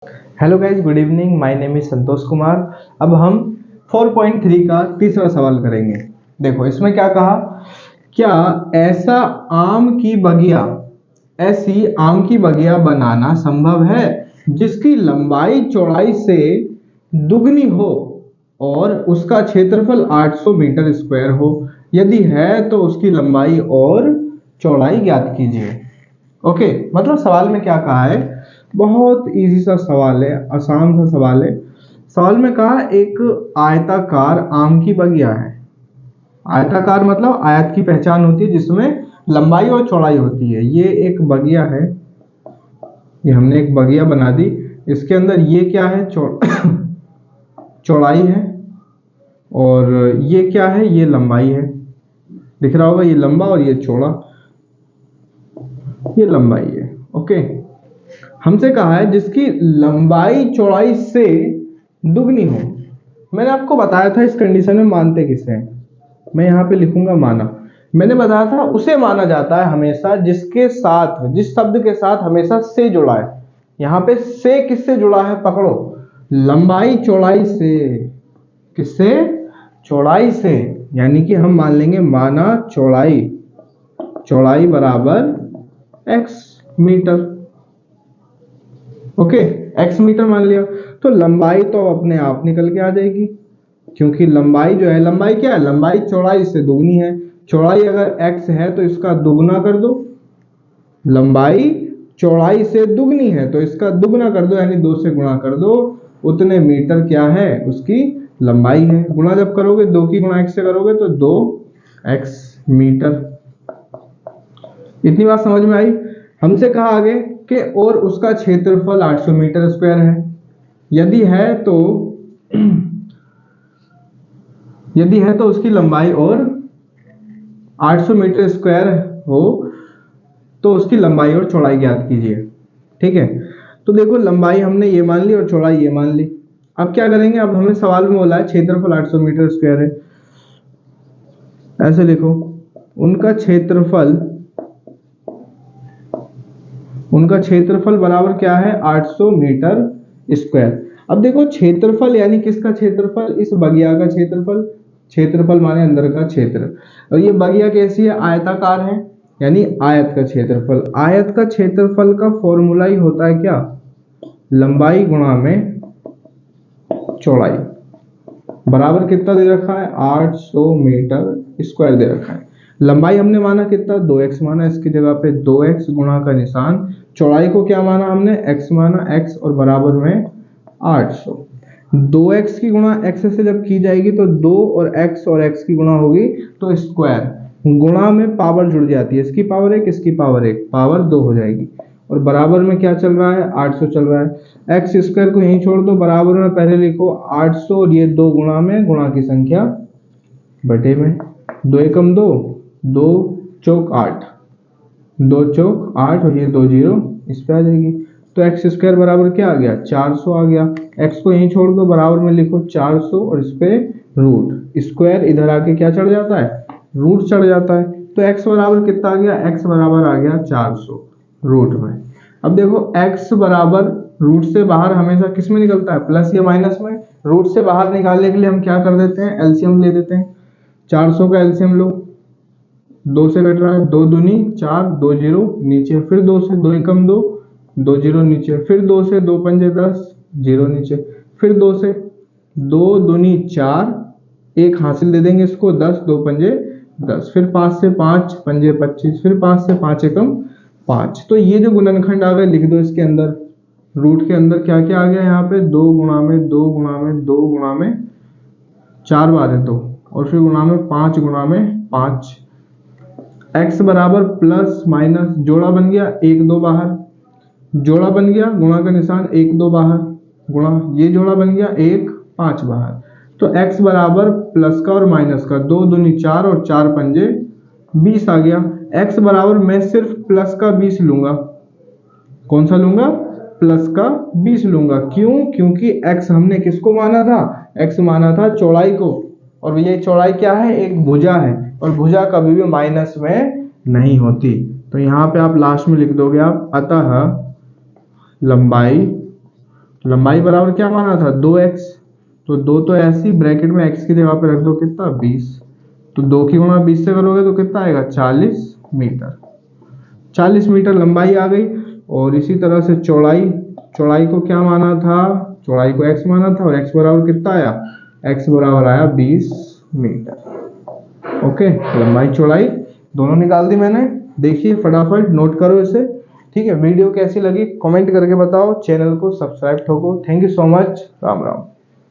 Hello guys, good evening. My name is Santosh Kumar. अब हम 4.3 का तीसरा सवाल करेंगे। देखो इसमें क्या कहा, क्या ऐसी आम की बगिया बनाना संभव है जिसकी लंबाई चौड़ाई से दुगनी हो और उसका क्षेत्रफल 800 मीटर स्क्वायर हो। यदि है तो उसकी लंबाई और चौड़ाई ज्ञात कीजिए। ओके, मतलब सवाल में क्या कहा है, बहुत इजी सा सवाल है, आसान सा सवाल है। सवाल में कहा एक आयताकार आम की बगिया है। आयताकार मतलब आयत की पहचान होती है जिसमें लंबाई और चौड़ाई होती है। ये एक बगिया है, ये हमने एक बगिया बना दी। इसके अंदर ये क्या है, चौड़ाई है, और ये क्या है, ये लंबाई है। दिख रहा होगा, ये लंबा और ये चौड़ा, ये लंबाई है। ओके, हमसे कहा है जिसकी लंबाई चौड़ाई से दुगनी हो। मैंने आपको बताया था इस कंडीशन में मानते किसे हैं, मैं यहाँ पे लिखूंगा माना। मैंने बताया था उसे माना जाता है हमेशा जिसके साथ, जिस शब्द के साथ हमेशा से जुड़ा है। यहाँ पे से किससे जुड़ा है, पकड़ो, लंबाई चौड़ाई से। किससे? चौड़ाई से। यानी कि हम मान लेंगे माना चौड़ाई, चौड़ाई बराबर x metre. Okay, x metre मान लिया तो लंबाई तो अपने आप निकल के आ जाएगी, क्योंकि लंबाई जो है, लंबाई क्या है, लंबाई चौड़ाई से दुगनी है। चौड़ाई अगर x है तो इसका दुगना कर दो, लंबाई चौड़ाई से दुगनी है तो इसका दुगना कर दो, यानी 2 से गुणा कर दो। उतने मीटर क्या है, उसकी लंबाई है। गुणा जब करोगे 2 की गुणा x से करोगे तो 2x मीटर। इतनी बात समझ में आई। हमसे कहा आगे कि और उसका क्षेत्रफल 800 मीटर स्क्वायर है। यदि है तो उसकी लंबाई और 800 मीटर स्क्वायर हो तो उसकी लंबाई और चौड़ाई ज्ञात कीजिए। ठीक है, तो देखो लंबाई हमने ये मान ली और चौड़ाई ये मान ली। अब क्या करेंगे, अब हमें सवाल में बोला है क्षेत्रफल 800 मीटर स्क्वायर है। ऐसे लिखो, उनका क्षेत्रफल बराबर क्या है, 800 मीटर स्क्वायर। अब देखो क्षेत्रफल यानी किसका क्षेत्रफल, इस बगिया का क्षेत्रफल। क्षेत्रफल माने अंदर का क्षेत्र। और ये बगिया कैसी है, आयताकार है, यानी आयत का क्षेत्रफल। आयत का क्षेत्रफल का फॉर्मूला ही होता है क्या, लंबाई गुणा में चौड़ाई। बराबर कितना दे रखा है, 800 मीटर स्क्वायर दे रखा है। लंबाई हमने माना कितना, 2x माना, इसकी जगह पे 2x गुणा का निशान। चौड़ाई को क्या माना हमने, x माना, x और बराबर में 800। 2x की गुणा x से जब की जाएगी तो 2 और x की गुणा होगी तो स्क्वायर। गुणा में पावर जुड़ जाती है, इसकी पावर 1, इसकी पावर 1, पावर 2 हो जाएगी। और बराबर में क्या चल रहा है, 800 चल रहा है। एक्स स्क्वायर को यहीं छोड़ दो, बराबर में पहले लिखो 800 और ये 2 गुणा में, गुणा की संख्या बटे में। 2 एकम 2, 2 चौक 8, 2 चौक 8 और ये 2 जीरो इस पे आ जाएगी। तो एक्स स्क्वायर बराबर क्या आ गया, 400 आ गया। एक्स को यहीं छोड़ दो, बराबर में लिखो 400 और इस पे रूट। स्क्वायर इधर आके क्या चढ़ जाता है, रूट चढ़ जाता है। तो एक्स बराबर कितना आ गया, एक्स बराबर आ गया 400 रूट में। अब देखो x बराबर रूट से बाहर हमेशा किस में निकलता है, प्लस या माइनस में। रूट से बाहर निकालने के लिए हम क्या कर देते हैं, एलसीएम ले देते हैं। 400 का एलसीएम लो, 2 से कट रहा है, 2 दूनी 4, 2 जीरो नीचे, फिर 2 से, 2 एकम 2, 2 जीरो नीचे, फिर 2 से, 2 पंजे 10, जीरो नीचे, फिर 2 से, 2 दूनी 4, 1 हासिल दे देंगे इसको, 10, 2 पंजे 10, फिर 5 से 5 पंजे 25, फिर 5 से 5 एकम 5। तो ये जो गुणनखंड आ गए लिख दो इसके अंदर। रूट के अंदर क्या क्या आ गया, यहाँ पे 2 गुणा में 2 गुणा में 2 गुणा में 4 बार है तो, और फिर गुणा में 5 गुणा में 5। x बराबर प्लस माइनस जोड़ा बन गया, 1 2 बाहर, जोड़ा बन गया, गुणा का निशान 1 2 बाहर, गुणा, ये जोड़ा बन गया 1 5 बाहर। तो x बराबर प्लस का और माइनस का, 2 दूनी 4 और 4 पंजे 20 आ गया। x बराबर मैं सिर्फ प्लस का 20 लूंगा। कौन सा लूंगा, प्लस का 20 लूंगा। क्यों, क्योंकि x हमने किसको माना था, x माना था चौड़ाई को, और ये चौड़ाई क्या है, एक भुजा है, और भुजा कभी भी माइनस में नहीं होती। तो यहाँ पे आप लास्ट में लिख दोगे आप, अतः लंबाई लंबाई बराबर क्या माना था 2x, तो 2 तो ऐसी ब्रैकेट में x की जगह पे रख दो कितना 20, तो 2 की गुणा 20 से करोगे तो कितना आएगा 40 मीटर। 40 मीटर लंबाई आ गई। और इसी तरह से चौड़ाई, चौड़ाई को क्या माना था, चौड़ाई को x माना था और x बराबर कितना आया, x बराबर आया 20 मीटर। ओके, लंबाई चौड़ाई दोनों निकाल दी मैंने। देखिए फटाफट नोट करो इसे। ठीक है, वीडियो कैसी लगी कमेंट करके बताओ, चैनल को सब्सक्राइब ठोको। Thank you so much, Ram Ram.